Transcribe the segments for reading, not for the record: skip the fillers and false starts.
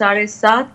7.5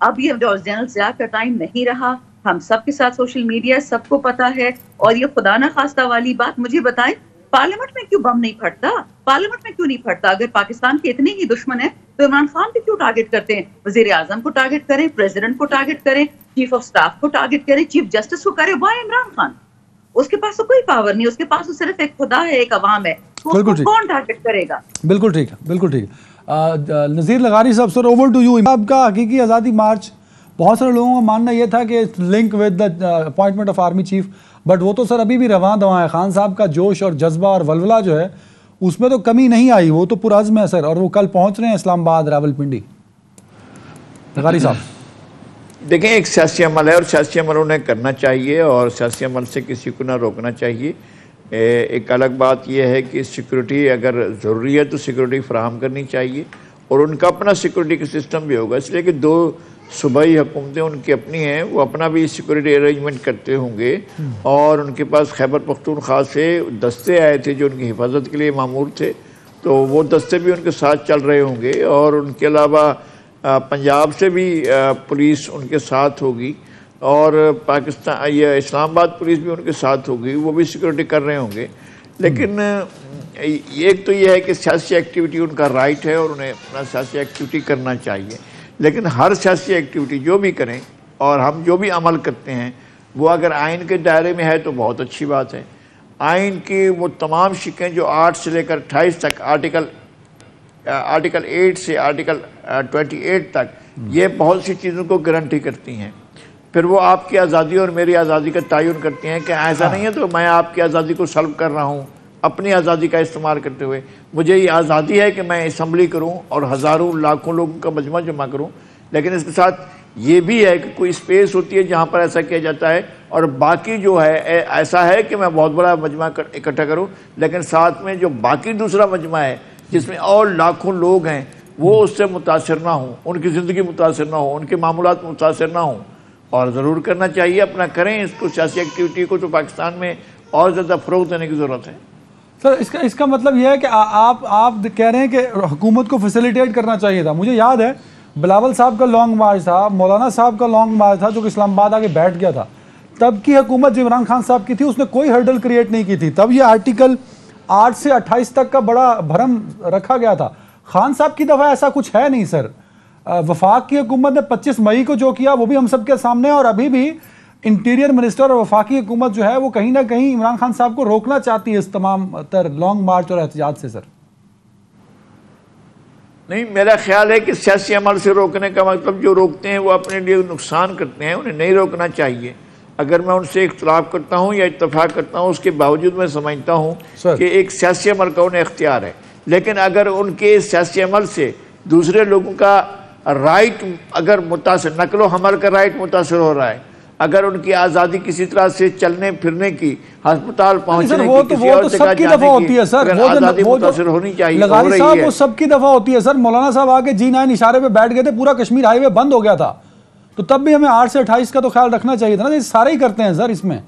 اب یہ جنرل ضیاء کا ٹائم نہیں رہا. ہم سب کے ساتھ سوشل میڈیا سب کو پتا ہے. اور یہ خدا نہ خواستہ والی بات مجھے بتائیں, پارلیمنٹ میں کیوں بم نہیں پھٹتا؟ پارلیمنٹ میں کیوں نہیں پھٹتا؟ اگر پاکستان کے اتنے ہی دشمن ہیں تو عمران خان کو کیوں ٹارگٹ کرتے ہیں؟ وزیر اعظم کو ٹارگٹ کریں, پریزیڈنٹ کو ٹارگٹ کریں, چیف آف سٹاف کو ٹارگٹ کریں, چیف جسٹس کو کریں. وائے عمران خان؟ اس کے پاس تو کوئی پاور نہیں, اس کے پاس تو صرف ایک خدا ہے, ایک عوام ہے. کون ٹارگٹ کرے گا؟ بالکل ٹھیک ہے, بالکل ٹھیک ہے. نذیر لغاری صاحب, سر اوور ٹو یو. آپ کا حقیقی آزادی مارچ, بہت سارے لوگوں کا ماننا یہ تھا کہ link with the appointment of army chief, but وہ تو سر ابھی بھی رواں دواں ہے. خان صاحب کا جوش اور جذبہ اور ولولہ جو ہے اس میں تو کمی نہیں آئی, وہ تو پرعزم ہے سر, اور وہ کل پہنچ رہے ہیں اسلام آباد, راولپنڈی. لغاری صاحب دیکھیں, ایک سیاسی عمل ہے اور سیاسی عمل انہیں کرنا چاہیے اور سیاسی عمل سے کسی کو نہ روکنا چاہیے. ایک الگ بات یہ ہے کہ سیکورٹی اگر ضروری ہے تو سیکورٹی فراہم کرنی چاہیے, اور ان کا اپنا سیکورٹی کا سسٹم بھی ہوگا, اس لیے کہ 2 صوبائی حکومتیں ان کی اپنی ہیں, وہ اپنا بھی سیکورٹی ارینجمنٹ کرتے ہوں گے. اور ان کے پاس خیبر پختونخوا سے دستے آئے تھے جو ان کی حفاظت کے لیے مامور تھے, تو وہ دستے بھی ان کے ساتھ چل رہے ہوں گے. اور ان کے علاوہ پنجاب سے بھی پولیس ان کے ساتھ ہوگی, اور پاکستان یہ اسلام آباد پولیس بھی ان کے ساتھ ہوگی, وہ بھی سیکورٹی کر رہے ہوں گے. لیکن ایک تو یہ ہے کہ سیاسی ایکٹیویٹی ان کا رائٹ ہے اور انہیں اپنا سیاسی ایکٹیویٹی کرنا چاہیے, لیکن ہر سیاسی ایکٹیویٹی جو بھی کریں اور ہم جو بھی عمل کرتے ہیں وہ اگر آئین کے دائرے میں ہے تو بہت اچھی بات ہے. آئین کی وہ تمام شقیں جو 8 سے لے کر 28 تک, آرٹیکل 8 سے آرٹیکل 28 تک, یہ بہت سی چیزوں کو گارنٹی کرتی ہیں. پھر وہ آپ کی آزادی اور میری آزادی کا تعین کرتی ہیں کہ ایسا نہیں ہے تو میں آپ کی آزادی کو سلب کر رہا ہوں اپنی آزادی کا استعمال کرتے ہوئے. مجھے یہ آزادی ہے کہ میں اسمبلی کروں اور ہزاروں لاکھوں لوگوں کا مجمع جمع کروں, لیکن اس کے ساتھ یہ بھی ہے کہ کوئی اسپیس ہوتی ہے جہاں پر ایسا کیا جاتا ہے, اور باقی جو ہے ایسا ہے کہ میں بہت بڑا مجمع اکٹھا کروں, لیکن ساتھ میں جو باقی دوسرا مجمع ہے جس میں اور لاکھوں لوگ ہیں وہ اس سے متاثر نہ ہوں, ان کی زندگی متاثر نہ ہوں, ان کے معمولات متاثر نہ ہوں. اور ضرور کرنا چاہیے, اپنا کریں اس کو, سیاسی ایکٹیویٹی کو تو پاکستان میں اور زیادہ فروغ دینے کی ضرورت ہے. سر اس کا مطلب یہ ہے کہ آپ کہہ رہے ہیں کہ حکومت کو فیسیلیٹیٹ کرنا چاہیے تھا. مجھے یاد ہے بلاول صاحب کا لانگ مارچ تھا, مولانا صاحب کا لانگ مارچ تھا جو کہ اسلام آباد آگے بیٹھ گیا تھا. تب کی حکومت جو عمران خان صاحب کی تھی اس نے کوئی ہرڈل کریٹ نہیں کی تھی. تب یہ آرٹیکل 8 سے 28 تک کا بڑا بھرم رکھا گیا تھا. خان صاحب کی دفعہ ایسا کچھ ہے نہیں سر. وفاق کی حکومت نے 25 مئی کو جو کیا وہ بھی ہم سب کے سامنے, اور ابھی بھی انٹیریئر منسٹر اور وفاقی حکومت جو ہے وہ کہیں نہ کہیں عمران خان صاحب کو روکنا چاہتی ہے اس تمام تر لانگ مارچ اور احتجاج سے. سر نہیں, میرا خیال ہے کہ سیاسی عمل سے روکنے کا مطلب جو روکتے ہیں وہ اپنے لیے نقصان کرتے ہیں, انہیں نہیں روکنا چاہیے. اگر میں ان سے اختلاف کرتا ہوں یا اتفاق کرتا ہوں اس کے باوجود میں سمجھتا ہوں کہ ایک سیاسی عمل کا انہیں اختیار ہے, لیکن اگر ان کے سیاسی عمل سے دوسرے لوگوں کا رائٹ اگر متاثر, نقل و حمل کا رائٹ متاثر ہو رہا ہے, اگر ان کی آزادی کسی طرح سے چلنے پھرنے کی, ہسپتال پہنچنے کی, کسی اور جگہ جانے کی آزادی متاثر ہونی چاہیے, ہو رہی ہے. وہ سب کی دفعہ ہوتی ہے سر. مولانا صاحب آگے G9 اشارے پہ بیٹھ گئے تھے, پورا کشمیر ہائی وے بند ہو گیا تھا, تو تب بھی ہمیں 8 سے 28 کا تو خیال رکھنا چاہیے تھا نا. یہ سارے ہی کرتے ہیں سر, اس میں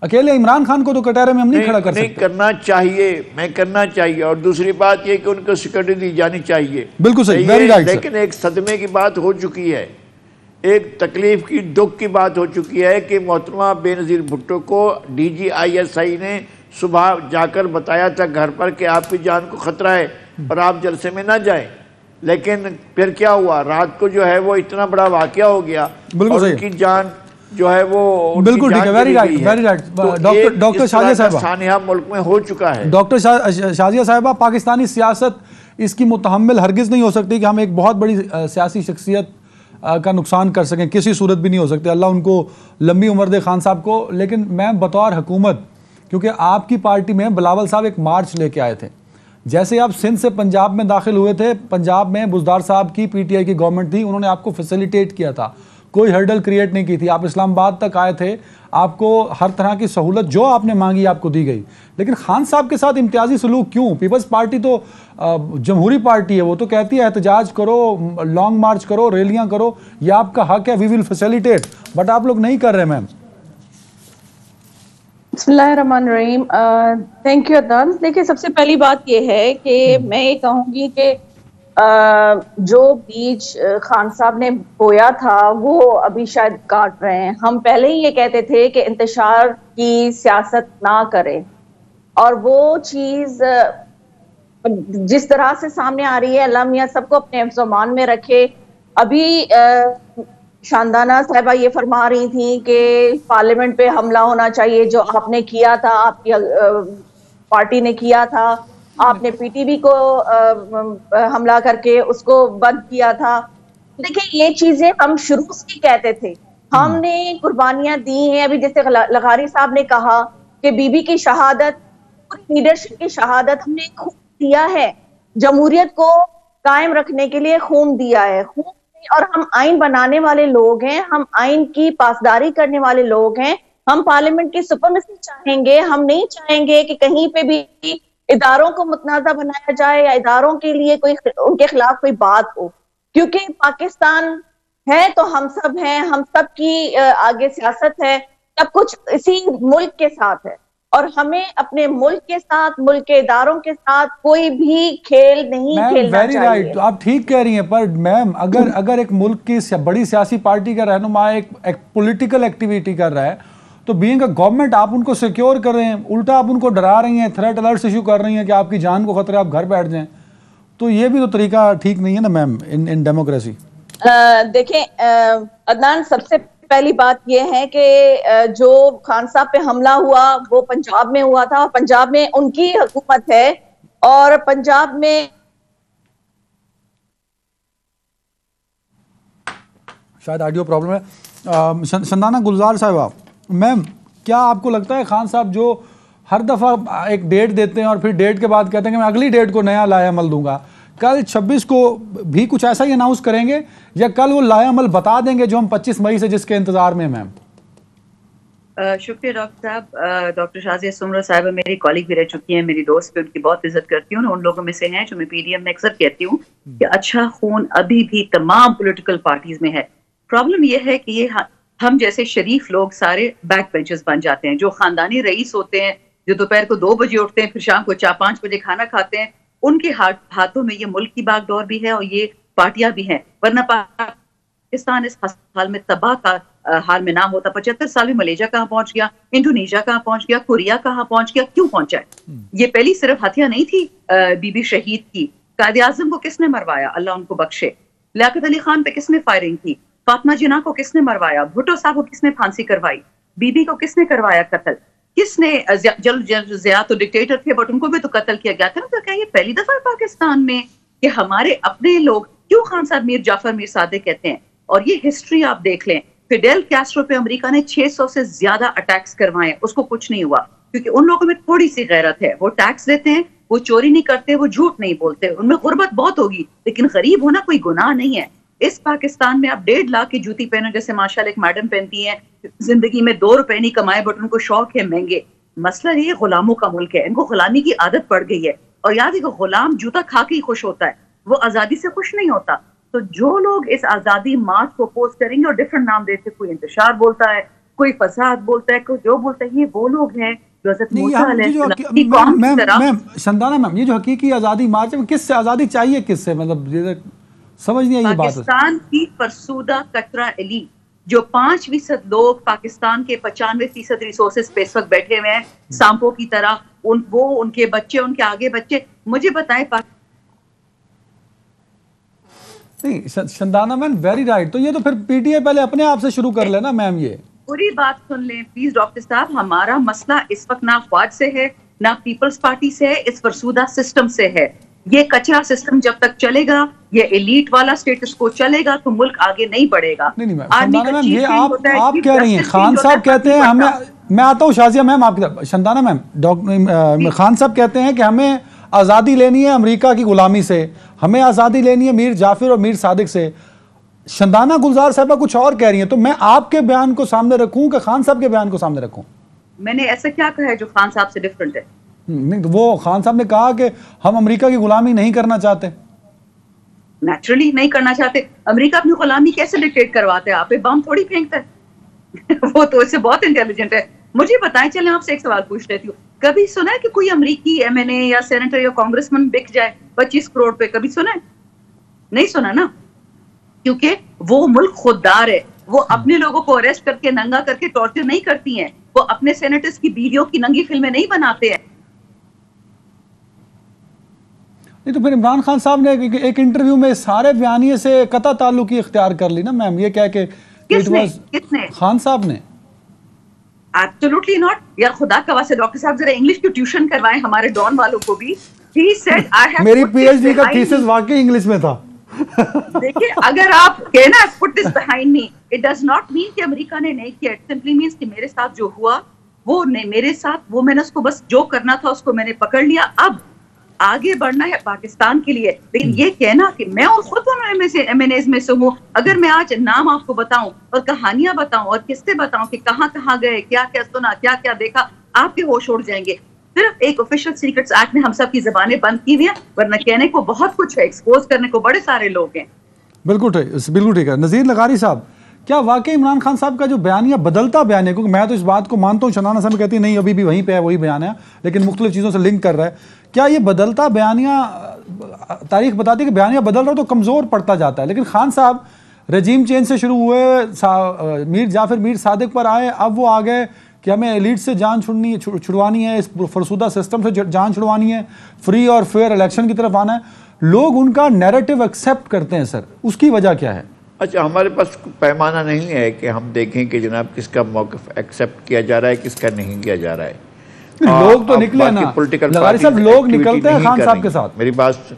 اکیلے عمران خان کو تو کٹہرے میں ہم نہیں کھڑا کر سکتے. نہیں کرنا چاہیے, میں کرنا چاہیے. اور دوسری بات یہ کہ ان کو سیکورٹی دی جانی چاہیے. بالکل صحیح, ویری رائٹ. لیکن ایک صدمے کی بات ہو چکی ہے, ایک تکلیف کی, دکھ کی بات ہو چکی ہے کہ محترمہ بے نظیر بھٹو کو DGISI نے صبح جا کر بتایا تھا گھر پر کہ آپ کی جان کو خطرہ ہے اور آپ جلسے میں نہ جائیں, لیکن پھر کیا ہوا, رات کو جو ہے وہ اتنا بڑا واقعہ ہو گیا اور ان کی جان جو ہے وہ بالکل ٹھیک ہے. Very right, very right. Doctor Shazia صاحبہ, سانحہ ملک میں ہو چکا ہے. ڈاکٹر شازیہ صاحبہ, پاکستانی سیاست اس کی متحمل ہرگز نہیں ہو سکتی کہ ہم ایک بہت بڑی سیاسی شخصیت کا نقصان کر سکیں, کسی صورت بھی نہیں ہو سکتے. اللہ ان کو لمبی عمر دے خان صاحب کو. لیکن میں بطور حکومت, کیونکہ آپ کی پارٹی میں بلاول صاحب ایک مارچ لے کے آئے تھے, جیسے آپ سندھ سے پنجاب میں داخل ہوئے تھے, پنجاب میں بزدار صاحب کی PTI کی گورنمنٹ تھی, انہوں نے آپ کو فیسیلیٹیٹ کیا تھا, کوئی ہرڈل کریٹ نہیں کی تھی. آپ اسلام آباد تک آئے تھے, آپ کو ہر طرح کی سہولت جو آپ نے مانگی آپ کو دی گئی. لیکن خان صاحب کے ساتھ امتیازی سلوک کیوں؟ پیپلز پارٹی تو جمہوری پارٹی ہے, وہ تو کہتی ہے احتجاج کرو, لانگ مارچ کرو, ریلیاں کرو, یہ آپ کا حق ہے, وی ول فیسیلیٹیٹ, بٹ آپ لوگ نہیں کر رہے. میم بسم اللہ الرحمن الرحیم. Thank you Adnan. دیکھیں, سب سے پہلی بات یہ ہے کہ میں یہ کہوں گی کہ جو بیج خان صاحب نے بویا تھا وہ ابھی شاید کاٹ رہے ہیں. ہم پہلے ہی یہ کہتے تھے کہ انتشار کی سیاست نہ کرے, اور وہ چیز جس طرح سے سامنے آ رہی ہے, اللہ میاں سب کو اپنے حفظ و امان میں رکھے. ابھی شاندانہ صاحبہ یہ فرما رہی تھیں کہ پارلیمنٹ پہ حملہ ہونا چاہیے, جو آپ نے کیا تھا, آپ کی پارٹی نے کیا تھا, آپ نے پی ٹی وی کو حملہ کر کے اس کو بند کیا تھا. دیکھیں یہ چیزیں ہم شروع سے کہتے تھے, ہم نے قربانیاں دی ہیں. ابھی جیسے لغاری صاحب نے کہا کہ بی بی کی شہادت, پوری لیڈرشپ کی شہادت ہم نے خون دیا ہے, جمہوریت کو قائم رکھنے کے لیے خون دیا ہے, اور ہم آئین بنانے والے لوگ ہیں, ہم آئین کی پاسداری کرنے والے لوگ ہیں. ہم پارلیمنٹ کی سپرمیسی چاہیں گے, ہم نہیں چاہیں گے کہ کہیں پہ بھی اداروں کو متنازع بنایا جائے یا اداروں کے لیے کوئی ان کے خلاف کوئی بات ہو, کیونکہ پاکستان ہے تو ہم سب ہیں, ہم سب کی آگے سیاست ہے, سب کچھ اسی ملک کے ساتھ ہے, اور ہمیں اپنے ملک کے ساتھ, ملک کے اداروں کے ساتھ کوئی بھی کھیل نہیں کھیلنا چاہیے. آپ ٹھیک کہہ رہی ہیں, پر میم اگر ایک ملک کی بڑی سیاسی پارٹی کا رہنما ایک پولیٹیکل ایکٹیویٹی کر رہا ہے, تو بینگ اے گورنمنٹ آپ ان کو سیکیور کر رہے ہیں, الٹا آپ ان کو ڈرا رہی ہیں, تھریٹ الرٹس ایشو کر رہی ہیں کہ آپ کی جان کو خطرہ ہے, آپ گھر بیٹھ جائیں, تو یہ بھی تو طریقہ ٹھیک نہیں ہے نا میم ان ڈیموکریسی. دیکھیں عدنان, سب سے پہلی بات یہ ہے کہ جو خان صاحب پہ حملہ ہوا وہ پنجاب میں ہوا تھا, پنجاب میں ان کی حکومت ہے, اور پنجاب میں شاید آڈیو پرابلم ہے. شندانہ گلزار صاحبہ, میم کیا آپ کو لگتا ہے خان صاحب جو ہر دفعہ ایک ڈیٹ دیتے ہیں اور پھر ڈیٹ کے بعد کہتے ہیں کہ میں اگلی ڈیٹ کو نیا لائحہ عمل دوں گا, کل 26 کو بھی کچھ ایسا ہی اناؤنس کریں گے, یا کل وہ لائحہ عمل بتا دیں گے جو ہم 25 مئی سے جس کے انتظار میں میم؟ شکریہ ڈاکٹر صاحب. ڈاکٹر شازیہ سمرہ صاحبہ میری کالیگ بھی رہ چکی ہیں, میری دوست بھی, ان کی بہت عزت کرتی ہوں, ان لوگوں میں سے ہیں جو میں پی ڈی ایم میں اکثر کہتی ہوں کہ اچھا خون ابھی بھی تمام پولیٹیکل پارٹیز میں ہے. پرابلم یہ ہے کہ یہ ہم جیسے شریف لوگ سارے بیک بینچز بن جاتے ہیں, جو خاندانی رئیس ہوتے ہیں, جو دوپہر کو 2 بجے اٹھتے ہیں, پھر شام کو 4-5 بجے کھانا کھاتے ہیں, ان کے ہاتھوں میں یہ ملک کی باغ ڈور بھی ہے اور یہ پارٹیاں بھی ہیں. ورنہ پاکستان اس حال میں تباہ کا حال میں نہ ہوتا. 75 سال میں ملیشیا کہاں پہنچ گیا, انڈونیشیا کہاں پہنچ گیا, کوریا کہاں پہنچ گیا, کیوں پہنچا ہے؟ یہ پہلی صرف ہتھیار نہیں تھی بی بی شہید کی. قائد اعظم کو کس نے مروایا, اللہ ان کو بخشے. لیاقت علی خان پہ کس نے فائرنگ کی, فاطمہ جناح کو کس نے مروایا, بھٹو صاحب کو کس نے پھانسی کروائی, بی بی کو کس نے کروایا قتل, کس نے ضیاء تو ڈکٹیٹر تھے بٹ ان کو بھی تو قتل کیا گیا تھا نا. تو کیا یہ پہلی دفعہ پاکستان میں کہ ہمارے اپنے لوگ, کیوں خان صاحب میر جعفر میر صادق کہتے ہیں, اور یہ ہسٹری آپ دیکھ لیں, فیڈیل کیسٹرو پہ امریکہ نے 600 سے زیادہ اٹیکس کروائے, اس کو کچھ نہیں ہوا, کیونکہ ان لوگوں میں تھوڑی سی غیرت ہے, وہ ٹیکس دیتے ہیں, وہ چوری نہیں کرتے, وہ جھوٹ نہیں بولتے, ان میں غربت بہت ہوگی لیکن غریب ہونا کوئی گناہ نہیں ہے. اس پاکستان میں آپ 1.5 لاکھ کی جوتی پہنو, جیسے ماشاءاللہ ایک میڈم پہنتی ہیں, زندگی میں 2 روپے نہیں کمائے بٹ ان کو شوق ہے مہنگے. مسئلہ یہ غلاموں کا ملک ہے, ان کو غلامی کی عادت پڑ گئی ہے, اور یاد ہے کہ غلام جوتا کھا کے ہی خوش ہوتا ہے, وہ آزادی سے خوش نہیں ہوتا. تو جو لوگ اس آزادی مارچ کو اپوز کریں گے اور ڈفرنٹ نام دیتے, کوئی انتشار بولتا ہے, کوئی فساد بولتا ہے, کوئی جو بولتا ہے, یہ وہ لوگ ہیں جو حضرت موسیٰ علیہ السلام کی قوم کی طرح. شندانہ میم, یہ جو حقیقی آزادی مارچ ہے, کس سے آزادی چاہیے, کس سے, مطلب سمجھ نہیں آئی یہ بات. پاکستان کی فرسودہ کترا ایلی, جو 5% لوگ پاکستان کے 95% ریسورسز پہ اس وقت بیٹھے ہوئے ہیں سانپوں کی طرح, وہ ان کے بچے, ان کے آگے بچے. مجھے بتائیں نہیں شندانہ میم, ویری رائٹ. تو یہ تو پھر پی ٹی آئی پہلے اپنے آپ سے شروع کر لینا میم. یہ پوری بات سن لیں پلیز ڈاکٹر صاحب. ہمارا مسئلہ اس وقت نہ افواج سے ہے, نہ پیپلز پارٹی سے ہے, اس فرسودہ سسٹم سے ہے. یہ کچرا سسٹم جب تک چلے گا, یہ ایلیٹ والا سٹیٹس کو چلے گا, تو ملک آگے نہیں بڑھے گا. شندانہ میم, یہ آپ کہہ رہی ہیں, خان صاحب کہتے ہیں ہمیں, میں آتا ہوں شازیہ میم آپ کی طرف. شندانہ میم, خان صاحب کہتے ہیں کہ ہمیں آزادی لینی ہے امریکہ کی غلامی سے, ہمیں آزادی لینی ہے میر جعفر اور میر صادق سے. شندانہ گلزار صاحبہ کچھ اور کہہ رہی ہیں, تو میں آپ کے بیان کو سامنے رکھوں کہ خان صاحب کے بیان کو سامنے رکھوں؟ میں نے ایسا کیا کہا ہے جو خان صاحب سے ڈیفرنٹ ہے؟ نہیں, وہ خان صاحب نے کہا کہ ہم امریکہ کی غلامی نہیں کرنا چاہتے. نیچرلی نہیں کرنا چاہتے. امریکہ اپنی غلامی کیسے ڈکٹیٹ کرواتے ہیں؟ آپ پہ بم تھوڑی پھینکتا ہے. وہ تو اس سے بہت انٹیلیجنٹ ہے. مجھے بتائیں, چلیں آپ سے ایک سوال پوچھ لیتی ہوں, کبھی سنا ہے کہ کوئی امریکی ایم این اے یا سینیٹر یا کانگریس مین بک جائے 25 کروڑ پہ؟ کبھی سنا ہے؟ نہیں سنا نا, کیونکہ وہ ملک خوددار ہے, وہ اپنے لوگوں کو اریسٹ کر کے ننگا کر کے ٹارچر نہیں کرتی ہیں, وہ اپنے سینیٹرز کی بیویوں کی ننگی فلمیں نہیں بناتے ہیں. نہیں تو پھر عمران خان صاحب نے ایک انٹرویو میں سارے بیانیے سے قطع تعلقی اختیار کر لی نا میم, یہ کہہ کے کس نے خان صاحب نے. Absolutely not. یار خدا کا واسطے ڈاکٹر صاحب ذرا انگلش کی ٹیوشن کروائیں ہمارے ڈان والوں کو بھی. He said, I have میری پی ایچ ڈی کا تھیسس واقعی انگلش میں تھا. دیکھیں اگر آپ کہنا put this behind me, it does not mean کہ امریکہ نے نہیں کیا, it simply means کہ میرے ساتھ جو ہوا وہ میرے ساتھ, وہ میں نے اس کو بس جو کرنا تھا اس کو میں نے پکڑ لیا, اب آگے بڑھنا ہے پاکستان کے لیے. لیکن یہ کہنا کہ میں خود MNAs میں سے ہوں, اگر میں آج نام آپ کو بتاؤں اور کہانیاں بتاؤں اور کس سے بتاؤں کہ کہاں کہاں گئے, کیا کیا سنا, کیا کیا دیکھا, آپ کے ہوش اڑ جائیں گے. صرف ایک آفیشیل سیکرٹس ایکٹ میں ہم سب کی زبانیں بند کی ہوئی ہیں, ورنہ کہنے کو بہت کچھ ہے, ایکسپوز کرنے کو بڑے سارے لوگ ہیں. بالکل ٹھیک ہے. نذیر لغاری صاحب, کیا واقعی عمران خان صاحب کا جو بیانیہ بدلتا بیانیہ, کیونکہ میں تو اس بات کو مانتا ہوں, شنانا صاحب کہتی نہیں ابھی بھی وہیں پہ ہے وہی بیان ہے, لیکن مختلف چیزوں سے لنک کر رہا ہے, کیا یہ بدلتا بیانیہ, تاریخ بتاتی ہے کہ بیانیہ بدل رہا تو کمزور پڑتا جاتا ہے, لیکن خان صاحب رجیم چینج سے شروع ہوئے, میر جعفر میر صادق پر آئے, اب وہ آ گئے کہ ہمیں ایلیٹ سے جان چھڑوانی ہے, اس فرسودہ سسٹم سے جان چھڑوانی ہے, فری اور فیئر الیکشن کی طرف آنا ہے. لوگ ان کا نیریٹو ایکسیپٹ کرتے ہیں سر, اس کی وجہ کیا ہے؟ اچھا, ہمارے پاس پیمانہ نہیں ہے کہ ہم دیکھیں کہ جناب کس کا موقف ایکسیپٹ کیا جا رہا ہے, کس کا نہیں کیا جا رہا ہے. لوگ تو نکلے نا لغاری صاحب, لوگ نکلتے ہیں خان صاحب کے ساتھ. میری بات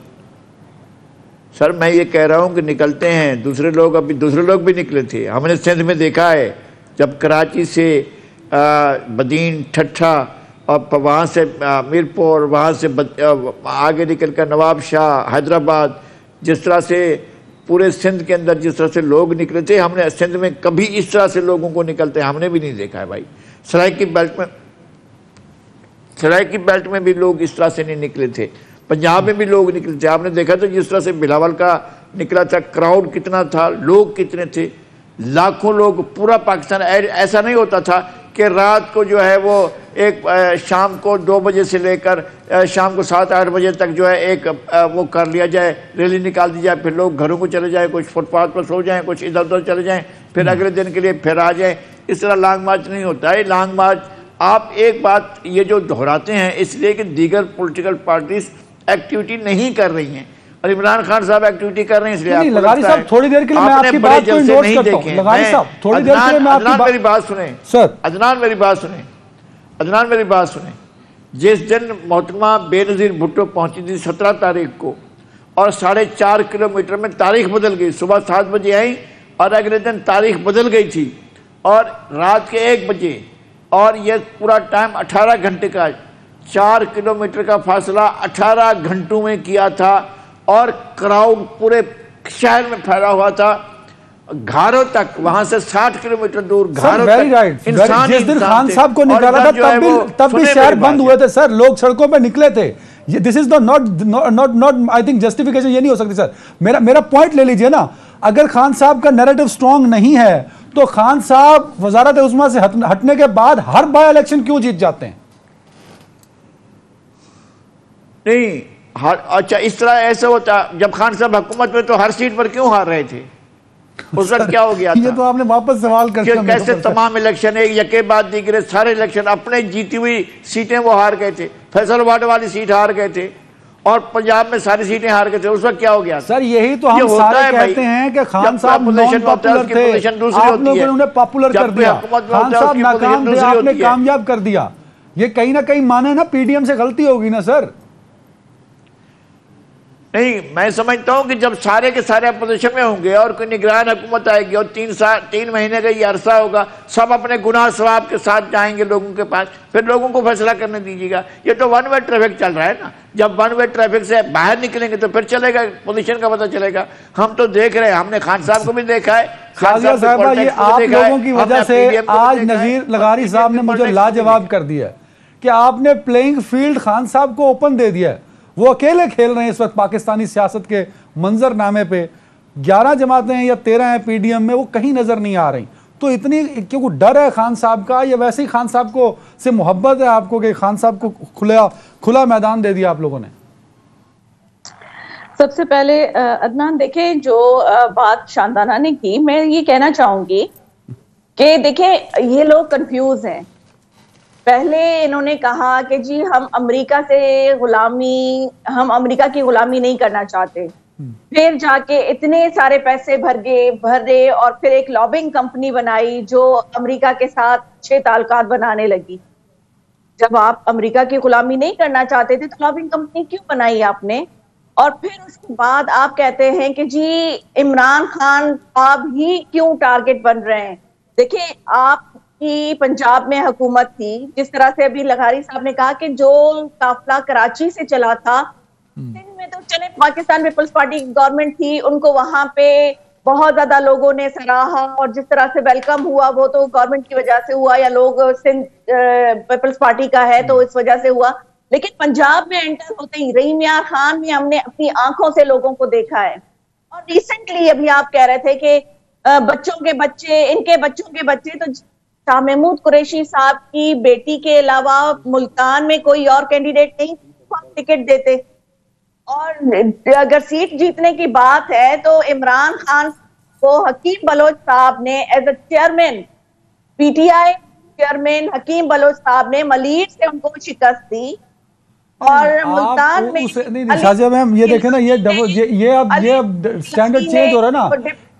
سر, میں یہ کہہ رہا ہوں کہ نکلتے ہیں, دوسرے لوگ بھی نکلے تھے. ہم نے سندھ میں دیکھا ہے جب کراچی سے بدین, ٹھٹھا اور وہاں سے میرپور, وہاں سے آگے نکل کر نواب شاہ, حیدرآباد, جس طرح سے پورے سندھ کے اندر جس طرح سے لوگ نکلے تھے, ہم نے سندھ میں کبھی اس طرح سے لوگوں کو نکلتے ہم نے بھی نہیں دیکھا ہے بھائی. سرائیکی بیلٹ میں بھی لوگ اس طرح سے نہیں نکلے تھے, پنجاب میں بھی لوگ نکلے تھے. آپ نے دیکھا تھا جس طرح سے بلاول کا نکلا تھا, کراؤڈ کتنا تھا, لوگ کتنے تھے, لاکھوں لوگ, پورا پاکستان. ایسا نہیں ہوتا تھا کہ رات کو جو ہے وہ ایک شام کو 2 بجے سے لے کر شام کو 7-8 بجے تک جو ہے ایک وہ کر لیا جائے, ریلی نکال دی جائے, پھر لوگ گھروں کو چلے جائیں, کچھ فٹ پاتھ پر سو جائیں, کچھ ادھر ادھر چلے جائیں, پھر اگلے دن کے لیے پھر آ جائیں. اس طرح لانگ مارچ نہیں ہوتا ہے. لانگ مارچ آپ ایک بات یہ جو دہراتے ہیں اس لیے کہ دیگر پولیٹیکل پارٹیز ایکٹیویٹی نہیں کر رہی ہیں, اور عمران خان صاحب ایکٹیویٹی کر رہے ہیں, اس لیے لغاری صاحب تھوڑی دیر کے لیے میں آپ کی بات کو انڈورس کرتا ہوں. لغاری صاحب تھوڑی دیر کے لیے میں آپ کی میری بات سنیں سر, عدنان میری بات سنیں. جس دن محترمہ بے نظیر بھٹو پہنچی تھی 17 تاریخ کو, اور 4.5 کلومیٹر میں تاریخ بدل گئی. صبح 7 بجے آئیں اور اگلے دن تاریخ بدل گئی تھی, اور رات کے 1 بجے, اور یہ پورا ٹائم 18 گھنٹے کا, 4 کلومیٹر کا فاصلہ 18 گھنٹوں میں کیا تھا, اور کراؤڈ پورے شہر میں پھیلا ہوا تھا, گھاروں تک, وہاں سے 60 کلومیٹر دور گھاروں تک. جس دن خان صاحب کو نکالا تھا تب بھی شہر بند ہوئے تھے سر, لوگ سڑکوں پہ نکلے تھے. This is not I think justification, یہ نہیں ہو سکتی سر. میرا پوائنٹ لے لیجئے نا, اگر خان صاحب کا نیریٹو سٹرونگ نہیں ہے تو خان صاحب وزارت عظمیٰ سے ہٹنے کے بعد ہر بائی الیکشن کیوں جیت جاتے ہیں؟ نہیں, اچھا اس طرح ایسا ہوتا جب خان صاحب حکومت میں تو ہر سیٹ پر کیوں ہار رہے تھے؟ اس وقت کیا ہو گیا تھا؟ یہ تو آپ نے واپس سوال کر دیا. کیسے تمام الیکشن ایک یکے بعد دیگرے سارے الیکشن اپنے جیتی ہوئی سیٹیں وہ ہار گئے تھے. فیصل آباد والی سیٹ ہار گئے تھے, اور پنجاب میں ساری سیٹیں ہار گئے تھے. اس وقت کیا ہو گیا سر؟ یہی تو ہم سارے کہتے ہیں کہ خان صاحب نان پاپولر تھے, آپ لوگوں نے انہیں پاپولر کر دیا. خان صاحب ناکام تھے, آپ نے کامیاب کر دیا. یہ کہیں نہ کہیں مانے نا پی ڈی ایم سے غلطی ہوگی نا سر. نہیں, میں سمجھتا ہوں کہ جب سارے کے سارے اپوزیشن میں ہوں گے اور کوئی نگران حکومت آئے گی اور 3 مہینے کا یہ عرصہ ہوگا, سب اپنے گناہ ثواب کے ساتھ جائیں گے لوگوں کے پاس, پھر لوگوں کو فیصلہ کرنے دیجیے گا. یہ تو ون وے ٹریفک چل رہا ہے نا. جب ون وے ٹریفک سے باہر نکلیں گے تو پھر چلے گا, پوزیشن کا پتہ چلے گا. ہم تو دیکھ رہے ہیں, ہم نے خان صاحب کو بھی دیکھا ہے. شازیہ صاحبہ, یہ آپ لوگوں کی وجہ سے آج نذیر لغاری صاحب نے مجھے لاجواب کر دیا کہ آپ نے پلینگ فیلڈ خان صاحب کو اوپن دے دیا ہے. وہ اکیلے کھیل رہے ہیں اس وقت پاکستانی سیاست کے منظر نامے پہ. 11 جماعتیں ہیں یا 13 ہیں پی ڈی ایم میں, وہ کہیں نظر نہیں آ رہی. تو اتنی کیوں ڈر ہے خان صاحب کا, یا ویسے ہی خان صاحب کو سے محبت ہے آپ کو کہ خان صاحب کو کھلا میدان دے دیا آپ لوگوں نے؟ سب سے پہلے عدنان دیکھیں جو بات شاندانہ نے کی، میں یہ کہنا چاہوں گی کہ دیکھیں یہ لوگ کنفیوز ہیں. پہلے انہوں نے کہا کہ جی ہم امریکہ کی غلامی نہیں کرنا چاہتے، پھر جا کے اتنے سارے پیسے بھرے اور پھر ایک لابنگ کمپنی بنائی جو امریکہ کے ساتھ اچھے تعلقات بنانے لگی. جب آپ امریکہ کی غلامی نہیں کرنا چاہتے تھے تو لابنگ کمپنی کیوں بنائی آپ نے؟ اور پھر اس کے بعد آپ کہتے ہیں کہ جی عمران خان آپ ہی کیوں ٹارگٹ بن رہے ہیں. دیکھیں آپ کی پنجاب میں حکومت تھی، جس طرح سے ابھی لغاری صاحب نے کہا کہ جو قافلہ کراچی سے چلا تھا، سندھ میں تو چلے پاکستان پیپلز پارٹی کی گورنمنٹ تھی، ان کو وہاں پہ بہت زیادہ لوگوں نے سراہا اور جس طرح سے ویلکم ہوا وہ تو گورنمنٹ کی وجہ سے ہوا یا لوگ سندھ پیپلز پارٹی کا ہے تو اس وجہ سے ہوا. لیکن پنجاب میں انٹر ہوتے ہی رحیم یار خان میں ہم نے اپنی آنکھوں سے لوگوں کو دیکھا ہے. اور ریسنٹلی ابھی آپ کہہ رہے تھے کہ بچوں کے بچے تو شاہ محمود قریشی صاحب کی بیٹی کے علاوہ ملتان میں کوئی اور کینڈیڈیٹ نہیں ٹکٹ دیتے. اور اگر سیٹ جیتنے کی بات ہے تو عمران خان کو حکیم بلوچ صاحب نے as a chairman P T I chairman حکیم بلوچ صاحب نے ملیر سے ان کو شکست دی. اور ملتان میں شازیہ میم یہ دیکھیں نا، یہ اب سٹینڈرڈ چینج ہو رہا ہے نا.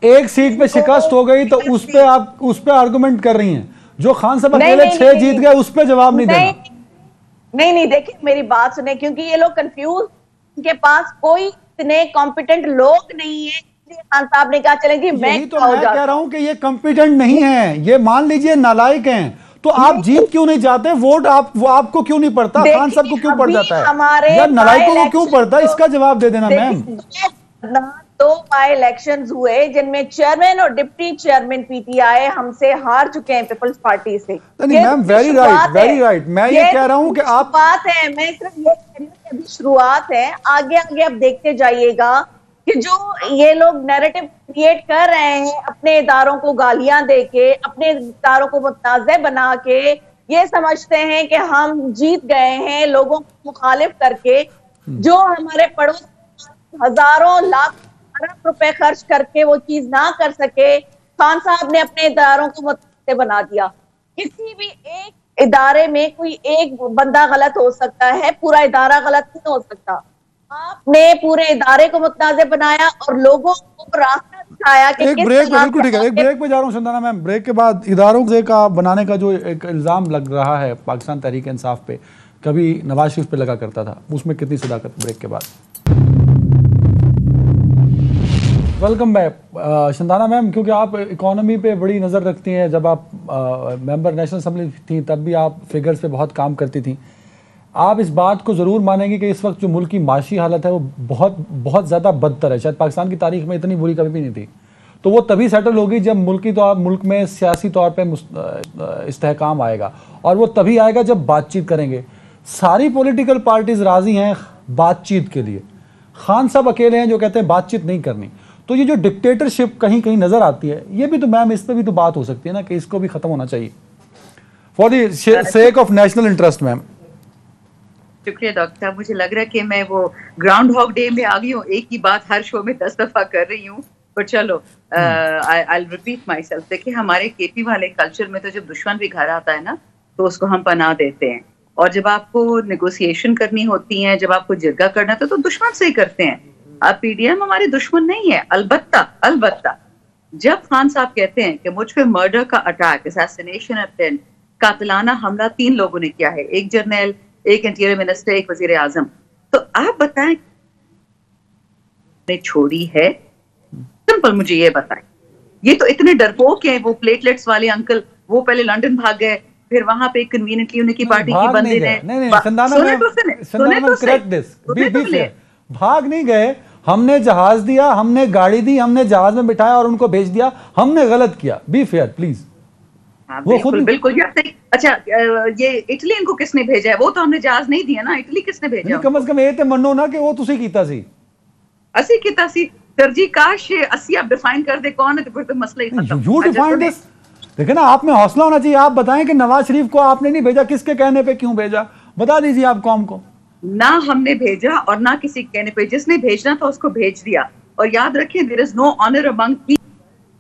ایک سیٹ پہ شکست ہو گئی تو اس پہ آرگومنٹ کر رہی ہیں. جو خان صاحب اکیلے 6 جیت گئے اس پہ جواب نہیں دینا. نہیں دیکھیں میری بات سنیں، کیونکہ یہ لوگ کنفیوز، ان کے پاس کوئی اتنے کمپیٹنٹ لوگ نہیں ہیں. خان صاحب نے کہا چلیں گی میں کہہ رہا ہوں کہ یہ کمپیٹنٹ نہیں ہیں، یہ مان لیجئے نالائق ہیں. تو آپ جیت کیوں نہیں جاتے؟ ووٹ آپ کو کیوں نہیں پڑتا؟ خان صاحب کو کیوں پڑ جاتا ہے یا نالائقوں کو کیوں پڑتا ہے؟ اس کا جواب دے دینا میم. 2 بائی الیکشنز ہوئے جن میں چیئرمین اور deputy chairman P T I ہم سے ہار چکے ہیں پیپلز پارٹی سے. میم ویری رائٹ. میں یہ کہہ رہا ہوں کہ آپ بات ہے، میں صرف یہ کہہ رہی ہوں کہ ابھی شروعات ہے، آگے آپ دیکھتے جائیے گا کہ جو یہ لوگ نیریٹو کریٹ کر رہے ہیں اپنے اداروں کو گالیاں دے کے، اپنے اداروں کو متنازع بنا کے، یہ سمجھتے ہیں کہ ہم جیت گئے ہیں لوگوں کو مخالف کر کے. جو ہمارے پڑوس ہزاروں لاکھ ارب روپے خرچ کر کے وہ چیز نہ کر سکے، خان صاحب نے اپنے اداروں کو متنازع بنا دیا. کسی بھی ایک ادارے میں کوئی ایک بندہ غلط ہو سکتا ہے، پورا ادارہ غلط نہیں ہو سکتا. آپ نے پورے ادارے کو متنازع بنایا اور لوگوں کو راستہ دکھایا کہ ایک بریک پہ جا رہا ہوں شندانہ میم. بریک کے بعد اداروں کا بنانے کا جو ایک الزام لگ رہا ہے پاکستان تحریک انصاف پہ، کبھی نواز شریف پہ لگا کرتا تھا، اس میں کتنی صداقت؟ بریک کے بعد ویلکم بیک. شندانہ میم، کیونکہ آپ اکانومی پہ بڑی نظر رکھتی ہیں، جب آپ ممبر نیشنل اسمبلی تھیں تب بھی آپ فگرز پہ بہت کام کرتی تھیں. آپ اس بات کو ضرور مانیں گی کہ اس وقت جو ملک کی معاشی حالت ہے وہ بہت زیادہ بدتر ہے. شاید پاکستان کی تاریخ میں اتنی بری کبھی بھی نہیں تھی. تو وہ تبھی سیٹل ہوگی جب ملک میں سیاسی طور پہ استحکام آئے گا، اور وہ تبھی آئے گا جب بات چیت کریں گے. ساری پولیٹیکل پارٹیز راضی ہیں بات چیت کے لیے، خان صاحب اکیلے ہیں جو کہتے ہیں بات چیت نہیں کرنی. تو یہ جو ڈکٹیٹرشپ کہیں نظر آتی ہے، یہ بھی تو میم اس پہ بھی تو بات ہو سکتی ہے نا کہ اس کو بھی ختم ہونا چاہیے for the sake of national interest. Ma'am شکریہ ڈاکٹر صاحب. مجھے لگ رہا ہے کہ میں وہ گراؤنڈ ہاگ ڈے میں آ گئی ہوں، ایک ہی بات ہر شو میں 10 دفعہ کر رہی ہوں. پر چلو I'll repeat myself. دیکھیں ہمارے کے پی والے کلچر میں تو جب دشمن بھی گھر آتا ہے نا تو اس کو ہم پناہ دیتے ہیں، اور جب آپ کو نیگوسیشن کرنی ہوتی ہیں، جب آپ کو جرگہ کرنا ہوتا ہے تو دشمن سے ہی کرتے ہیں. آپ پی ڈی ایم ہمارے دشمن نہیں ہے. البتہ جب خان صاحب کہتے ہیں کہ مجھ پہ مرڈر کا اٹیک، اسیسینیشن اٹیمپٹ، قاتلانہ حملہ 3 لوگوں نے کیا ہے، ایک جرنیل، ایک انٹیریئر منسٹر، ایک وزیر اعظم، تو آپ بتائیں نے چھوڑی ہے؟ سمپل مجھے یہ بتائیں. یہ تو اتنے ڈرپوک ہیں وہ پلیٹلیٹس والے انکل، وہ پہلے لنڈن بھاگ گئے، پھر وہاں پہ کنویننٹلی انہیں کی پارٹی کی بندے نے بھاگ نہیں گئے. ہم نے جہاز دیا، ہم نے گاڑی دی، ہم نے جہاز میں بٹھایا اور ان کو بھیج دیا. ہم نے غلط کیا. Be fair please. بالکل. اچھا یہ اٹلی ان کو کس نے بھیجا ہے؟ وہ تو ہم نے جہاز نہیں دیا نا. اٹلی کس نے بھیجا؟ کم از کم یہ تے منو نا کہ وہ تسی کیتا سی. اسی کیتا سی. ترجیح کاش اسی آپ ڈیفائن کر دے کون ہے تو پھر تو مسئلہ ہی ختم. You define this. دیکھیں نا آپ میں حوصلہ ہونا چاہیے. آپ بتائیں کہ نواز شریف کو آپ نے نہیں بھیجا، کس کے کہنے پہ کیوں بھیجا؟ بتا دیجیے آپ قوم کو. نہ ہم نے بھیجا اور نہ کسی کہنے پہ، جس نے بھیجنا تھا اس کو بھیج دیا. اور یاد رکھیں there is no honor among people.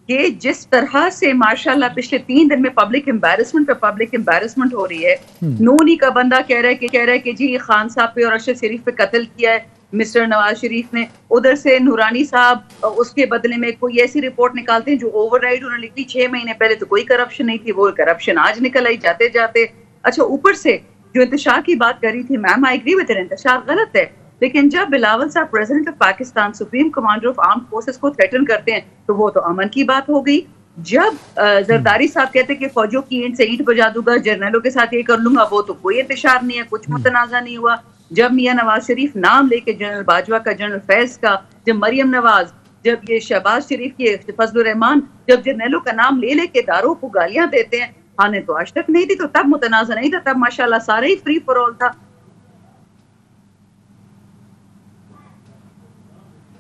کہ جس طرح سے ماشاءاللہ پچھلے 3 دن میں پبلک امبیرسمنٹ ہو رہی ہے. نونی کا بندہ کہہ رہا ہے کہ جی خان صاحب پہ اور ارشد شریف پہ قتل کیا ہے مسٹر نواز شریف نے. ادھر سے نورانی صاحب اس کے بدلے میں کوئی ایسی رپورٹ نکالتے ہیں جو اوور رائڈ انہوں نے لکھی 6 مہینے پہلے تو کوئی کرپشن نہیں تھی، وہ کرپشن آج نکل آئی جاتے جاتے. اچھا اوپر سے جو انتشار کی بات کر رہی تھی میم، آئی ایگری وتھ ہر، انتشار غلط ہے، لیکن جب بلاول صاحب president of Pakistan supreme commander of armed forces کو تھریٹن کرتے ہیں تو وہ تو امن کی بات ہو گئی. جب زرداری صاحب کہتے ہیں کہ فوجوں کی اینٹ سے اینٹ بجا دوں گا، جرنیلوں کے ساتھ یہ کر لوں گا، وہ تو کوئی انتشار نہیں ہے، کچھ متنازع نہیں ہوا. جب میاں نواز شریف نام لے کے جنرل باجوہ کا، جنرل فیض کا، جب مریم نواز، جب یہ شہباز شریف کی فضل الرحمان، جب جرنیلوں کا نام لے لے کے داروں کو گالیاں دیتے ہیں، خانے تو آج تک نہیں تھی، تو تب متنازع نہیں تھا، تب ماشاءاللہ سارے ہی فری فار آل تھا.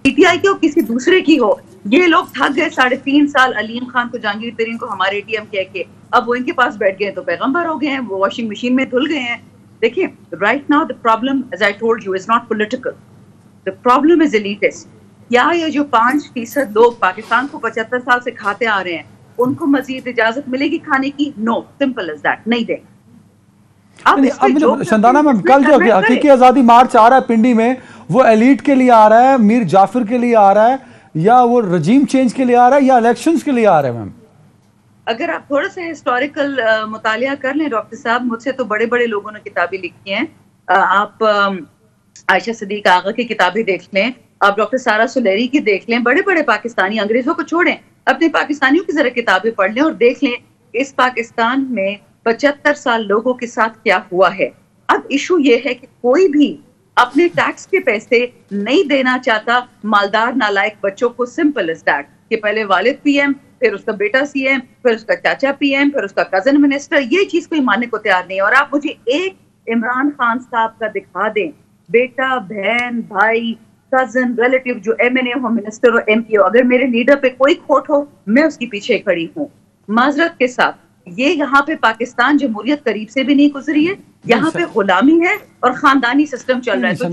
پی ٹی آئی کی ہو کسی دوسرے کی ہو، یہ لوگ تھک گئے 3.5 سال علیم خان کو، جہانگیر ترین کو ہمارے ٹی ایم کہہ کے، اب وہ ان کے پاس بیٹھ گئے تو پیغمبر ہو گئے ہیں، وہ واشنگ مشین میں دھل گئے ہیں. دیکھیں right now the problem as I told you is not political, the problem is elitist. کیا یہ جو 5% لوگ پاکستان کو 75 سال سے کھاتے آ رہے ہیں ان کو مزید اجازت ملے گی کھانے کی؟ نو، سمپل از دیٹ، نہیں دیں. شندانہ میں کل جو حقیقی آزادی مارچ آ رہا ہے پنڈی میں، وہ ایلیٹ کے لیے آ رہا ہے، میر جعفر کے لیے آ رہا ہے، یا وہ رجیم چینج کے لیے آ رہا ہے، یا الیکشنز کے لیے آ رہا ہے؟ میم اگر آپ تھوڑا سا ہسٹوریکل مطالعہ کر لیں ڈاکٹر صاحب، مجھ سے تو بڑے بڑے لوگوں نے کتابیں لکھی ہیں. آپ عائشہ صدیق آغا کی کتابیں دیکھ لیں، آپ ڈاکٹر سارہ سلیری کی دیکھ لیں، بڑے بڑے پاکستانی، انگریزوں کو چھوڑیں، اپنے پاکستانیوں کی ذرا کتابیں پڑھ لیں اور دیکھ لیں اس پاکستان میں 75 سال لوگوں کے ساتھ کیا ہوا ہے. اب ایشو یہ ہے کہ کوئی بھی اپنے ٹیکس کے پیسے نہیں دینا چاہتا مالدار نالائق بچوں کو. سمپل از دیٹ کہ پہلے والد پی ایم، پھر اس کا بیٹا سی ایم، پھر اس کا چاچا پی ایم، پھر اس کا کزن منسٹر، یہ چیز کوئی ماننے کو تیار نہیں ہے. اور آپ مجھے ایک عمران خان صاحب کا دکھا دیں، بیٹا، بہن، بھائی، کزن، ریلیٹیو جو ایم این اے ہو، منسٹر ہو، ایم پی ہو، اگر میرے لیڈر پہ کوئی کھوٹ ہو میں اس کی پیچھے کھڑی ہوں. معذرت کے ساتھ یہ یہاں پہ پاکستان جمہوریت قریب سے بھی نہیں گزری ہے، یہاں پہ غلامی ہے اور خاندانی سسٹم چل رہا ہے. تو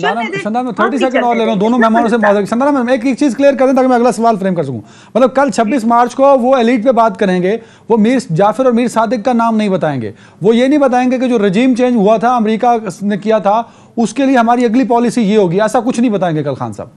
شندانہ میں 30 سیکنڈ اور لے رہا ہوں دونوں مہمانوں سے معذرت. شندانہ میں ایک چیز کلیئر کر دیں تاکہ میں اگلا سوال فریم کر سکوں. مطلب کل 26 مارچ کو وہ ایلیٹ پہ بات کریں گے، وہ میر جعفر اور میر صادق کا نام نہیں بتائیں گے، وہ یہ نہیں بتائیں گے کہ جو رجیم چینج ہوا تھا امریکہ نے کیا تھا اس کے لیے ہماری اگلی پالیسی یہ ہوگی، ایسا کچھ نہیں بتائیں گے کل خان صاحب؟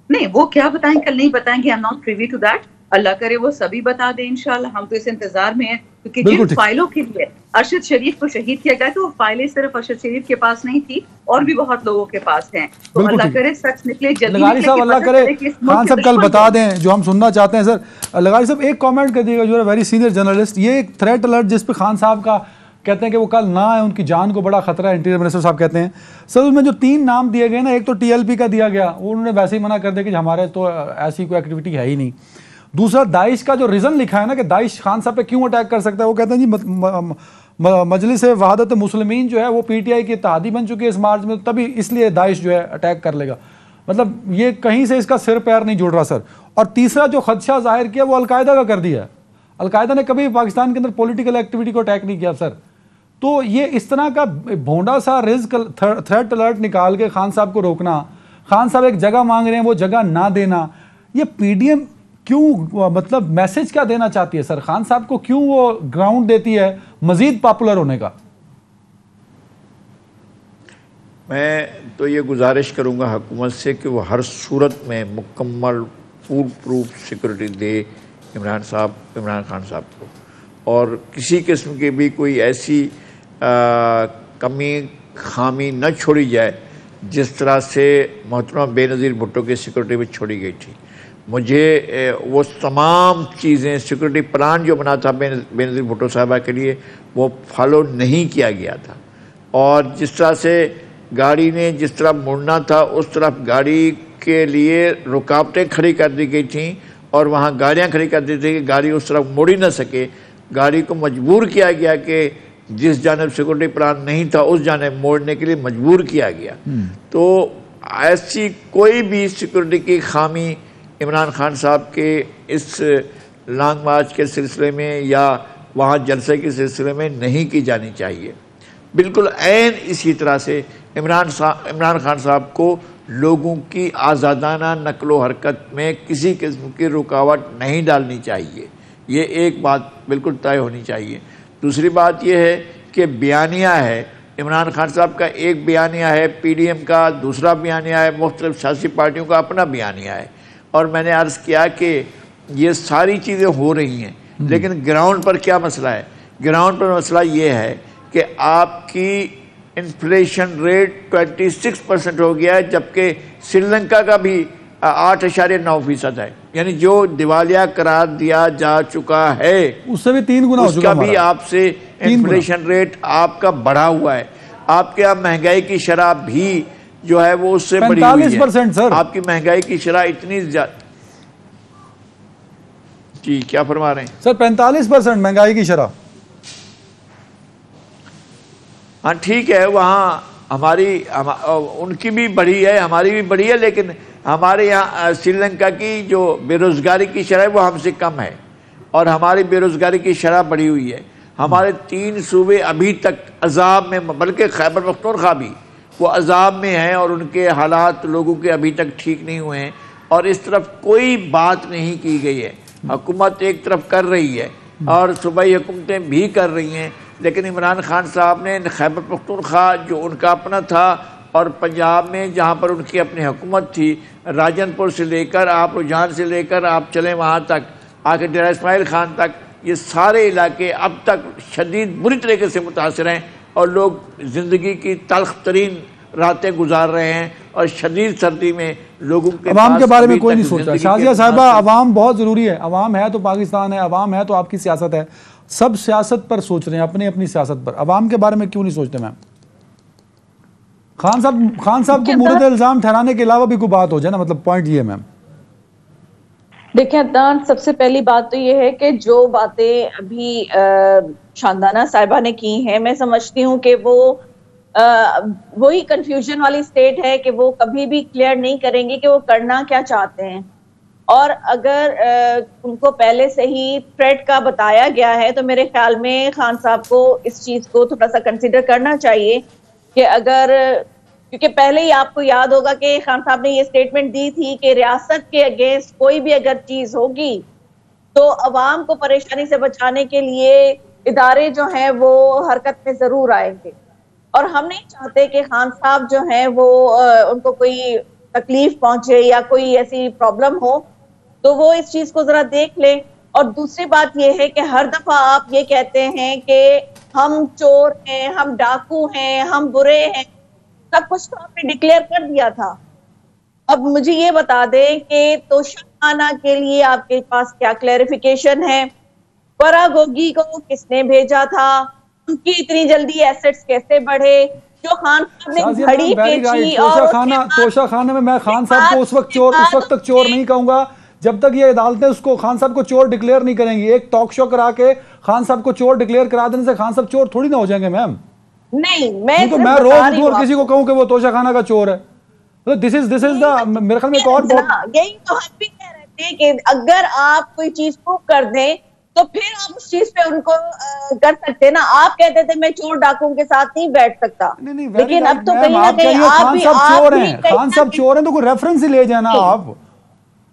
نہیں، وہ کیا بتائیں کل نہیں بتائیں گے. I'm not privy to that. اللہ کرے وہ سبھی بتا دیں انشاءاللہ، ہم تو اس انتظار میں ہیں. کیونکہ جن فائلوں کے لیے ارشد شریف کو شہید کیا گیا تو وہ فائلیں صرف ارشد شریف کے پاس نہیں تھی، اور بھی بہت لوگوں کے پاس ہیں. تو اللہ کرے سچ نکلے، جلدی لغاری صاحب اللہ کرے خان صاحب کل بتا دیں جو ہم سننا چاہتے ہیں. سر لغاری صاحب ایک کامنٹ کر دیے گا، جو ہے ویری سینئر جرنلسٹ، یہ ایک تھریٹ الرٹ جس پہ خان صاحب کا کہتے ہیں کہ وہ کل نہ آئے، ان کی جان کو بڑا خطرہ ہے، انٹیریئر منسٹر صاحب کہتے ہیں. سر اس میں جو 3 نام دیے گئے نا، ایک تو ٹی ایل پی کا دیا گیا، وہ انہوں نے ویسے ہی منع کر دیا کہ ہمارے تو ایسی کوئی ایکٹیویٹی ہے ہی نہیں. دوسرا داعش کا جو ریزن لکھا ہے نا کہ داعش خان صاحب پہ کیوں اٹیک کر سکتا ہے، وہ کہتے ہیں جی مجلس وحدت مسلمین جو ہے وہ پی ٹی آئی کی اتحادی بن چکی ہے اس مارچ میں، تبھی اس لیے داعش جو ہے اٹیک کر لے گا. مطلب یہ کہیں سے اس کا سر پیر نہیں جڑ رہا سر. اور تیسرا جو خدشہ ظاہر کیا وہ القاعدہ کا کر دیا ہے. القاعدہ نے کبھی پاکستان کے اندر پولیٹیکل ایکٹیویٹی کو اٹیک نہیں کیا سر. تو یہ اس طرح کا بھونڈا سا رزق تھریٹ الرٹ نکال کے خان صاحب کو روکنا، خان صاحب ایک جگہ مانگ رہے ہیں وہ جگہ نہ دینا، یہ پی ڈی ایم کیوں مطلب میسج کیا دینا چاہتی ہے سر؟ خان صاحب کو کیوں وہ گراؤنڈ دیتی ہے مزید پاپولر ہونے کا؟ میں تو یہ گزارش کروں گا حکومت سے کہ وہ ہر صورت میں مکمل فول پروف سیکورٹی دے عمران خان صاحب کو، اور کسی قسم کی بھی کوئی ایسی کمی خامی نہ چھوڑی جائے جس طرح سے محترمہ بے نظیر بھٹو کی سیکورٹی میں چھوڑی گئی تھی. مجھے وہ تمام چیزیں سیکورٹی پلان جو بنا تھا بے نظیر بھٹو صاحبہ کے لیے وہ فالو نہیں کیا گیا تھا، اور جس طرح سے گاڑی نے جس طرح مڑنا تھا اس طرف گاڑی کے لیے رکاوٹیں کھڑی کر دی گئی تھیں، اور وہاں گاڑیاں کھڑی کر دی تھیں کہ گاڑی اس طرف مڑ ہی نہ سکے. گاڑی کو مجبور کیا گیا کہ جس جانب سیکورٹی پلان نہیں تھا اس جانب موڑنے کے لیے مجبور کیا گیا. تو ایسی کوئی بھی سیکورٹی کی خامی عمران خان صاحب کے اس لانگ مارچ کے سلسلے میں یا وہاں جلسے کے سلسلے میں نہیں کی جانی چاہیے. بالکل عین اسی طرح سے عمران خان صاحب کو لوگوں کی آزادانہ نقل و حرکت میں کسی قسم کی رکاوٹ نہیں ڈالنی چاہیے، یہ ایک بات بالکل طے ہونی چاہیے۔ دوسری بات یہ ہے کہ بیانیہ ہے، عمران خان صاحب کا ایک بیانیہ ہے، پی ڈی ایم کا دوسرا بیانیہ ہے، مختلف سیاسی پارٹیوں کا اپنا بیانیہ ہے، اور میں نے عرض کیا کہ یہ ساری چیزیں ہو رہی ہیں، لیکن گراؤنڈ پر کیا مسئلہ ہے؟ گراؤنڈ پر مسئلہ یہ ہے کہ آپ کی انفلیشن ریٹ 26% ہو گیا ہے، جبکہ سری لنکا کا بھی 8.9% ہے، یعنی جو دیوالیہ قرار دیا جا چکا ہے اس سے بھی 3 گنا ہو چکا، اس کا بھی آپ سے انفلیشن ریٹ آپ کا بڑھا ہوا ہے، آپ کے یہاں مہنگائی کی شرح بھی جو ہے وہ اس سے بڑھی ہوئی ہے، 45% سر، آپ کی مہنگائی کی شرح اتنی زیادہ۔ جی کیا فرما رہے ہیں سر؟ 45% مہنگائی کی شرح۔ ہاں ٹھیک ہے، وہاں ان کی بھی بڑھی ہے، ہماری بھی بڑھی ہے، لیکن ہمارے یہاں سری لنکا کی جو بے روزگاری کی شرح ہے وہ ہم سے کم ہے، اور ہماری بے روزگاری کی شرح بڑھی ہوئی ہے۔ ہمارے 3 صوبے ابھی تک عذاب میں، بلکہ خیبر پختونخوا بھی وہ عذاب میں ہیں، اور ان کے حالات لوگوں کے ابھی تک ٹھیک نہیں ہوئے ہیں، اور اس طرف کوئی بات نہیں کی گئی ہے۔ حکومت ایک طرف کر رہی ہے اور صوبائی حکومتیں بھی کر رہی ہیں، لیکن عمران خان صاحب نے خیبر پختونخوا جو ان کا اپنا تھا، اور پنجاب میں جہاں پر ان کی اپنی حکومت تھی، راجن پور سے لے کر آپ رجحان سے لے کر آپ چلیں وہاں تک آ کے ڈیرہ اسماعیل خان تک، یہ سارے علاقے اب تک شدید بری طریقے سے متاثر ہیں، اور لوگ زندگی کی تلخ ترین راتیں گزار رہے ہیں، اور شدید سردی میں لوگوں کے عوام کے بارے میں کوئی نہیں سوچ رہا۔ شازیہ صاحبہ، عوام بہت ضروری ہے، عوام ہے تو پاکستان ہے، عوام ہے تو آپ کی سیاست ہے، سب سیاست پر سوچ رہے ہیں، اپنی اپنی سیاست پر، عوام کے بارے میں کیوں نہیں سوچتے؟ میم خان صاحب کو مورد الزام ٹھہرانے کے علاوہ بھی کوئی بات ہو جائے نا، مطلب پوائنٹ یہ ہے میم۔ دیکھیں عدنان، سب سے پہلی بات تو یہ ہے کہ جو باتیں ابھی شاندانہ صاحبہ نے کی ہیں، میں سمجھتی ہوں کہ وہ وہی کنفیوژن والی سٹیٹ ہے کہ وہ کبھی بھی کلیئر نہیں کریں گے کہ وہ کرنا کیا چاہتے ہیں، اور اگر ان کو پہلے سے ہی تھریٹ کا بتایا گیا ہے تو میرے خیال میں خان صاحب کو اس چیز کو تھوڑا سا کنسیڈر کرنا چاہیے کہ اگر، کیونکہ پہلے ہی آپ کو یاد ہوگا کہ خان صاحب نے یہ سٹیٹمنٹ دی تھی کہ ریاست کے اگینسٹ کوئی بھی اگر چیز ہوگی تو عوام کو پریشانی سے بچانے کے لیے ادارے جو ہیں وہ حرکت میں ضرور آئیں گے، اور ہم نہیں چاہتے کہ خان صاحب جو ہیں وہ ان کو کوئی تکلیف پہنچے یا کوئی ایسی پرابلم ہو، تو وہ اس چیز کو ذرا دیکھ لیں۔ اور دوسری بات یہ ہے کہ ہر دفعہ آپ یہ کہتے ہیں کہ ہم چور ہیں، ہم ڈاکو ہیں، ہم برے ہیں، سب کچھ تو آپ نے ڈکلیئر کر دیا تھا۔ اب مجھے یہ بتا دیں کہ توشہ خانہ کے لیے آپ کے پاس کیا کلیریفیکیشن ہے؟ فرا گوگی کو کس نے بھیجا تھا؟ ان کی اتنی جلدی ایسٹس کیسے بڑھے؟ جو خان صاحب نے گھڑی بیچی، توشہ خانہ میں خان صاحب کو اس وقت تک چور نہیں کہوں گا جب تک یہ عدالتیں اس کو خان صاحب کو چور ڈکلیئر نہیں کریں گی۔ ایک ٹاک شو کرا کے خان صاحب کو چور ڈکلیئر کرا دینے سے خان صاحب چور تھوڑی نہ ہو جائیں گے میم۔ نہیں، میں روز اٹھوں اور کسی کو کہوں کہ وہ توشہ خانہ کا چور ہے، دس از دا میرے خیال میں ایک اور بہت، یہی تو ہم بھی کہہ رہے تھے کہ اگر آپ کوئی چیز پروو کر دیں تو پھر آپ اس چیز پہ ان کو کر سکتے نا۔ آپ کہتے تھے میں چور ڈاکوں کے ساتھ نہیں بیٹھ سکتا، لیکن اب تو کہیں نہ کہیں خان صاحب چور ہیں تو کوئی ریفرنس ہی لے جائے نا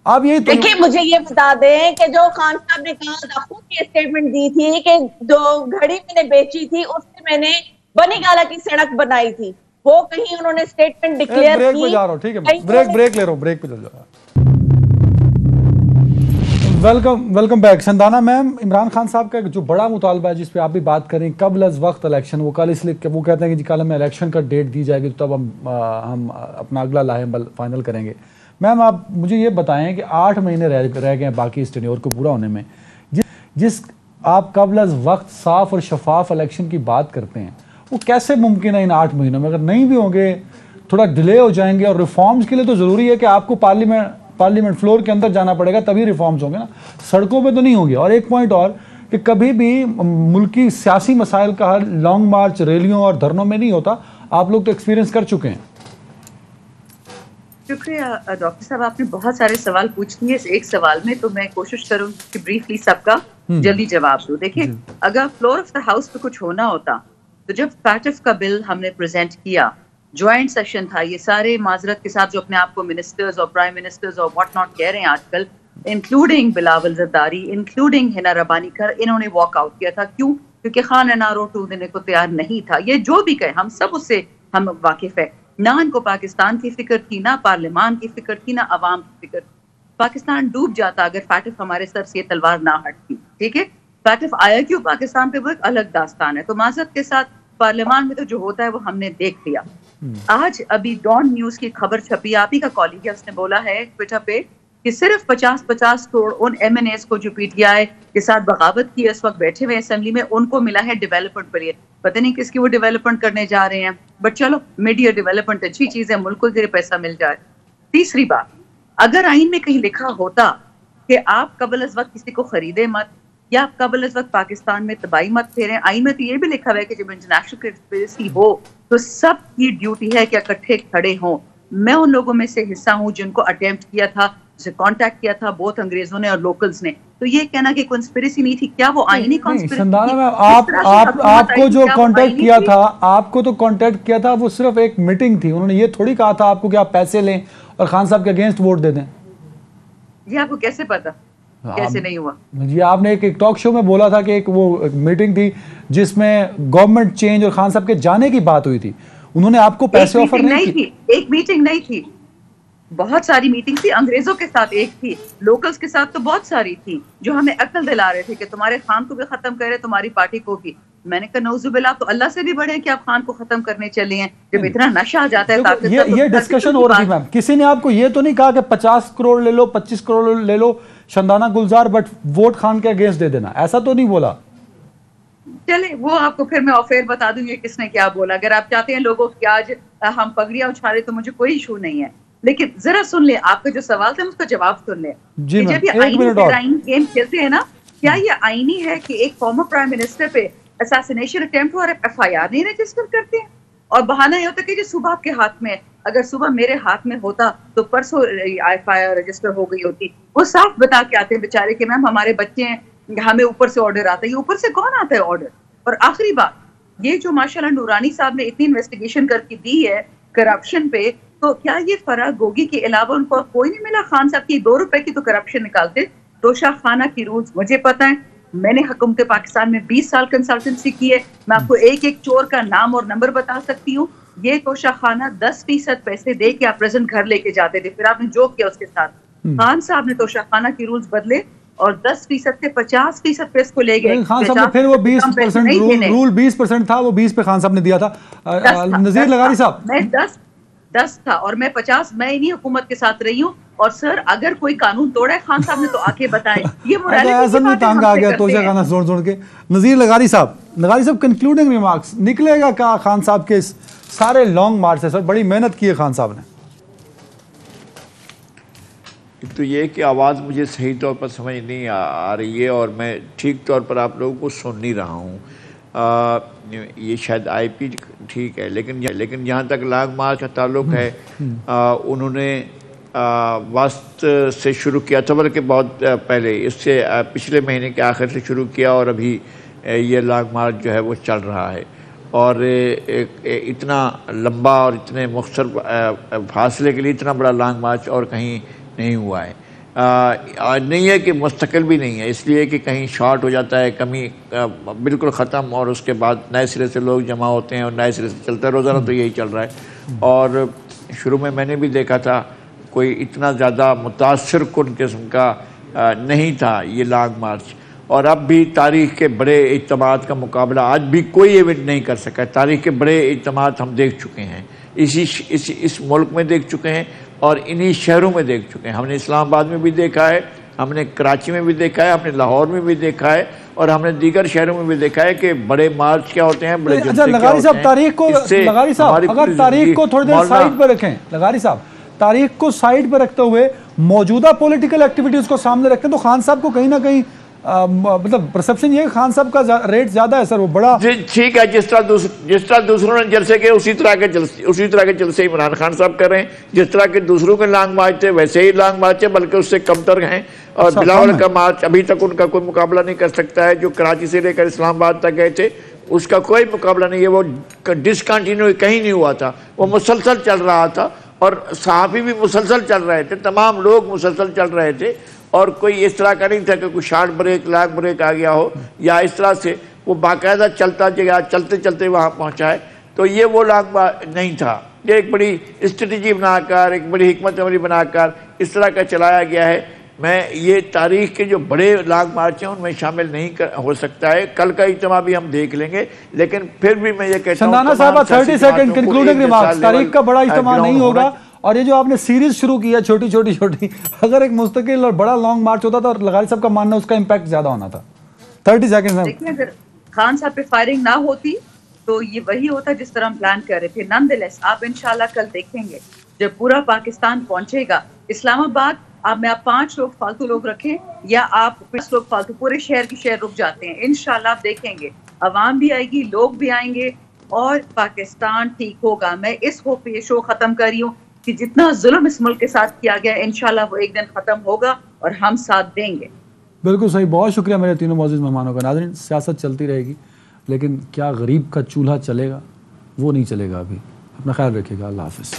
آپ یہی۔ دیکھیں مجھے یہ بتا دیں کہ جو خان صاحب نے کہا تھا، خود یہ اسٹیٹمنٹ دی تھی کہ جو گھڑی میں نے بیچی تھی اس سے میں نے بنی گالا کی سڑک بنائی تھی، وہ کہیں انہوں نے اسٹیٹمنٹ ڈکلیئر کی؟ بریک پہ جا رہا ہوں، ٹھیک ہے بریک لے رہا ہوں، بریک پہ چل جا رہا ہوں۔ ویلکم بیک شاندانہ میم۔ عمران خان صاحب کا جو بڑا مطالبہ ہے جس پہ آپ بھی بات کریں، قبل از وقت الیکشن، وہ کل اس لیے کہ وہ کہتے ہیں کہ کل ہمیں الیکشن کا ڈیٹ دی جائے گی تو تب ہم اپنا اگلا لاہے عمل فائنل کریں گے۔ میم آپ مجھے یہ بتائیں کہ 8 مہینے رہ گئے ہیں باقی اس ٹینیور کو پورا ہونے میں، جس آپ قبل از وقت صاف اور شفاف الیکشن کی بات کرتے ہیں، وہ کیسے ممکن ہے ان 8 مہینوں میں؟ اگر نہیں بھی ہوں گے، تھوڑا ڈیلے ہو جائیں گے، اور ریفارمز کے لیے تو ضروری ہے کہ آپ کو پارلیمنٹ فلور کے اندر جانا پڑے گا تبھی ریفارمز ہوں گے نا، سڑکوں پہ تو نہیں ہوں گے۔ اور ایک پوائنٹ اور کہ کبھی بھی ملکی سیاسی مسائل کا حل لانگ مارچ، ریلیوں اور دھرنوں میں نہیں ہوتا، آپ لوگ تو ایکسپیرینس کر چکے ہیں۔ شکریہ ڈاکٹر صاحب، آپ نے بہت سارے سوال پوچھ لیے اس ایک سوال میں، تو میں کوشش کروں کہ بریفلی سب کا جلدی جواب دوں۔ دیکھیں، اگر فلور آف دا ہاؤس پہ کچھ ہونا ہوتا تو جب فیٹف کا بل ہم نے پریزنٹ کیا جوائنٹ سیشن تھا. یہ سارے معذرت کے ساتھ جو اپنے آپ کو منسٹرز اور پرائم منسٹرز اور واٹ ناٹ کہہ رہے ہیں آج کل, انکلوڈنگ بلاول زرداری, انکلوڈنگ ہنا ربانی کر, انہوں نے واک آؤٹ کیا تھا. کیوں؟ کیونکہ خان این آر او 2 دینے کو تیار نہیں تھا. یہ جو بھی کہے, ہم سب اس سے ہم واقف ہے. نہ ان کو پاکستان کی فکر تھی, نہ پارلیمان کی فکر تھی, نہ عوام کی فکر تھی. پاکستان ڈوب جاتا اگر فیٹف ہمارے سر سے یہ تلوار نہ ہٹتی. ٹھیک ہے, فیٹف آیا کیوں پاکستان پہ, وہ ایک الگ داستان ہے. تو معذرت کے ساتھ پارلیمان میں تو جو ہوتا ہے وہ ہم نے دیکھ لیا. آج ابھی ڈان نیوز کی خبر چھپی, آپ ہی کا کالج ہے, اس نے بولا ہے ٹویٹر پہ کہ صرف 50 کروڑ ان ایم این ایز کو جو پی ٹی آئی کے ساتھ بغاوت کی اس وقت بیٹھے ہوئے اسمبلی میں, ان کو ملا ہے ڈیولپمنٹ پر. یہ پتہ نہیں کس کی وہ ڈیولپمنٹ کرنے جا رہے ہیں, بٹ چلو میڈیا ڈیولپمنٹ اچھی چیز ہے, ملک کو ذریعے پیسہ مل جائے. تیسری بات, اگر آئین میں کہیں لکھا ہوتا کہ آپ قبل از وقت کسی کو خریدے مت, یا آپ قبل از وقت پاکستان میں تباہی مت پھیریں, آئین میں تو یہ بھی لکھا ہوا ہے کہ جب انٹرنیشنل کنسپریسی ہو تو سب کی ڈیوٹی ہے کہ اکٹھے کھڑے ہوں. میں ان لوگوں میں سے حصہ ہوں جن کو اٹیمپٹ کیا تھا, جسے کانٹیکٹ کیا تھا بہت انگریزوں نے اور لوکلز نے. تو یہ کہنا کہ کنسپریسی نہیں تھی, کیا وہ آئینی سندانا میم, آپ کو جو کانٹیکٹ کیا تھا, آپ کو تو کانٹیکٹ کیا تھا وہ صرف ایک میٹنگ تھی. انہوں نے یہ تھوڑی کہا تھا آپ کو کہ آپ پیسے لیں اور خان صاحب کے اگینسٹ ووٹ دے دیں. یہ آپ کو کیسے پتا, کیسے نہیں ہوا؟ جی آپ نے ایک ٹاک شو میں بولا تھا کہ ایک وہ میٹنگ تھی جس میں گورنمنٹ چینج اور خان صاحب کے جانے کی بات ہوئی تھی. انہوں نے آپ کو پیسے آفر نہیں کی؟ ایک میٹنگ نہیں تھی, بہت ساری میٹنگ تھی. انگریزوں کے ساتھ ایک تھی, لوکلز کے ساتھ تو بہت ساری تھی, جو ہمیں عقل دلا رہے تھے کہ تمہارے خان کو بھی ختم کر رہے, تمہاری پارٹی کو بھی. میں نے کہا نعوذ باللہ, تو اللہ سے بھی بڑے ہیں کہ آپ خان کو ختم کرنے چلے ہیں. جب اتنا نشہ آ جاتا ہے. یہ ڈسکشن ہو رہی تھی میم, کسی نے آپ کو یہ تو نہیں کہا کہ 50 کروڑ لے لو, 25 کروڑ لے لو شندانہ گلزار, بٹ ووٹ خان کے اگینسٹ دے دینا, ایسا تو نہیں بولا؟ چلے وہ آپ کو پھر میں آف ایئر بتا دوں گی کس نے کیا بولا. اگر آپ چاہتے ہیں لوگوں کی آج ہم پگڑیاں اچھالے تو مجھے کوئی ایشو نہیں ہے, لیکن ذرا سن لیں, آپ کا جو سوال تھا اس کا جواب سن لیں. جب یہ آئینی گیم کھیلتے ہیں نا, کیا یہ آئینی ہے کہ ایک فارمر پرائم منسٹر پہ اساسینیشن اٹیمپٹ اور ایف آئی آر نہیں رجسٹر کرتے ہیں, اور بہانہ یہ ہوتا ہے کہ جو صبح آپ کے ہاتھ میں, اگر صبح میرے ہاتھ میں ہوتا تو پرسوں ایف آئی آر رجسٹر ہو گئی ہوتی. وہ صاف بتا کے آتے ہیں بیچارے کہ میم ہمارے بچے ہیں, ہمیں اوپر سے آرڈر آتا ہے. یہ اوپر سے کون آتا ہے آرڈر؟ اور آخری بات, یہ جو ماشاءاللہ نورانی صاحب نے اتنی انویسٹیگیشن کر کے دی ہے کرپشن پہ, تو کیا یہ فرح گوگی کے علاوہ ان کو کوئی نہیں ملا؟ خان صاحب کی 2 روپے کی تو کرپشن نکالتے. توشہ خانہ کی رولز مجھے پتہ ہے, میں نے حکومت پاکستان میں 20 سال کنسلٹنسی کی ہے, میں آپ کو ایک ایک چور کا نام اور نمبر بتا سکتی ہوں. یہ توشہ خانہ 10% پیسے دے کے آپ پریزنٹ گھر لے کے جاتے تھے, پھر آپ نے جو کیا اس کے ساتھ. خان صاحب نے توشہ خانہ کی رولز بدلے اور 10% سے 50% پہ اس کو لے گئے. خان صاحب نے پھر وہ 20% رول 20% تھا, وہ 20 پہ خان صاحب نے دیا تھا. نذیر لغاری صاحب, میں 10 تھا اور میں 50, میں انہی حکومت کے ساتھ رہی ہوں. اور سر اگر کوئی قانون توڑا ہے خان صاحب نے تو آ کے بتائیں. یہ تانگ آ گیا توشہ خانہ سن کے. نذیر لغاری صاحب کنکلوڈنگ ریمارکس نکلے گا کیا خان صاحب کے سارے لانگ مارچ سے؟ سر بڑی محنت کی ہے خان صاحب نے. تو یہ کہ آواز مجھے صحیح طور پر سمجھ نہیں آ رہی ہے, اور میں ٹھیک طور پر آپ لوگوں کو سن نہیں رہا ہوں. یہ شاید آئی پی ٹھیک ہے, لیکن جہاں تک لانگ مارچ کا تعلق ہے, انہوں نے وسط سے شروع کیا تھا, بلکہ بہت پہلے, اس سے پچھلے مہینے کے آخر سے شروع کیا, اور ابھی یہ لانگ مارچ جو ہے وہ چل رہا ہے. اور اتنا لمبا اور اتنے مختصر فاصلے کے لیے اتنا بڑا لانگ مارچ اور کہیں نہیں ہوا ہے. نہیں ہے کہ مستقل بھی نہیں ہے, اس لیے کہ کہیں شارٹ ہو جاتا ہے, کمی بالکل ختم, اور اس کے بعد نئے سرے سے لوگ جمع ہوتے ہیں اور نئے سرے سے چلتا ہے. روزانہ تو یہی چل رہا ہے. اور شروع میں نے بھی دیکھا تھا کوئی اتنا زیادہ متاثر کن قسم کا نہیں تھا یہ لانگ مارچ. اور اب بھی تاریخ کے بڑے اجتماعات کا مقابلہ آج بھی کوئی ایونٹ نہیں کر سکا. تاریخ کے بڑے اجتماعات ہم دیکھ چکے ہیں, اس ملک میں دیکھ چکے ہیں, اور انہی شہروں میں دیکھ چکے ہیں. ہم نے اسلام آباد میں بھی دیکھا ہے, ہم نے کراچی میں بھی دیکھا ہے, ہم نے لاہور میں بھی دیکھا ہے, اور ہم نے دیگر شہروں میں بھی دیکھا ہے کہ بڑے مارچ کیا ہوتے ہیں, بڑے جلسے کیا ہوتے ہیں. لغاری صاحب اگر تاریخ کو تھوڑی دیر سائیڈ پر رکھیں, لغاری صاحب تاریخ کو سائیڈ پر رکھتے ہوئے موجودہ پولیٹیکل ایکٹیویٹیز کو سامنے رکھتے ہیں, تو خان صاحب کو کہیں نہ کہیں مطلب پرسپشن یہ ہے کہ خان صاحب کا ریٹ زیادہ ہے. سر وہ بڑا ٹھیک ہے, جس طرح دوسروں نے جلسے کے اسی طرح کے جلسے عمران خان صاحب کر رہے ہیں. جس طرح کے دوسروں کے لانگ مارچ تھے ویسے ہی لانگ مارچ ہے, بلکہ اس سے کم تر ہیں. اور بلاول کا مارچ ابھی تک ان کا کوئی مقابلہ نہیں کر سکتا ہے. جو کراچی سے لے کر اسلام آباد تک گئے تھے اس کا کوئی مقابلہ نہیں ہے، وہ ڈسکنٹینیو کہیں نہیں ہوا تھا، وہ مسلسل چل رہا تھا، اور صحافی بھی مسلسل چل رہے تھے، تمام لوگ مسلسل چل رہے تھے، اور کوئی اس طرح کا نہیں تھا کہ کوئی شارٹ بریک لاگ بریک آ گیا ہو یا اس طرح سے، وہ باقاعدہ چلتا گیا، چلتے چلتے وہاں پہنچا ہے. تو یہ وہ لاگ نہیں تھا، یہ ایک بڑی اسٹریٹجی بنا کر، ایک بڑی حکمت عملی بنا کر اس طرح کا چلایا گیا ہے. میں یہ تاریخ کے جو بڑے لانگ مارچ ہیں ان میں شامل نہیں ہو سکتا ہے. کل کا اجتماع بھی ہم دیکھ لیں گے، لیکن پھر بھی میں یہ کہتا ہوں شندانہ صاحبہ 30 سیکنڈ کنکلوڈنگ ریمارکس. تاریخ کا بڑا اجتماع نہیں ہوگا، اور یہ جو آپ نے سیریز شروع کیا چھوٹی چھوٹی چھوٹی، اگر ایک مستقل اور بڑا لانگ مارچ ہوتا تھا، اور لغاری صاحب کا ماننا اس کا امپیکٹ زیادہ ہونا تھا. 30 سیکنڈ. دیکھیں اگر خان صاحب پہ فائرنگ نہ ہوتی تو یہ وہی ہوتا جس طرح ہم پلان کر رہے تھے. نان دی لیس آپ انشاءاللہ کل دیکھیں گے جب پورا پاکستان پہنچے گا اسلام آباد، آپ 5 لوگ فالتو لوگ رکھیں یا آپ 20 لوگ فالتو، پورے شہر کی شہر رک جاتے ہیں. انشاءاللہ آپ دیکھیں گے عوام بھی آئے گی، لوگ بھی آئیں گے، اور پاکستان ٹھیک ہوگا. میں اس ہوپ پہ یہ شو ختم کر رہی ہوں کہ جتنا ظلم اس ملک کے ساتھ کیا گیا انشاءاللہ وہ ایک دن ختم ہوگا اور ہم ساتھ دیں گے. بالکل صحیح. بہت شکریہ میرے تینوں معزز مہمانوں کا. ناظرین، سیاست چلتی رہے گی، لیکن کیا غریب کا چولہا چلے گا؟ وہ نہیں چلے گا ابھی. اپنا خیال رکھیے گا. اللہ حافظ.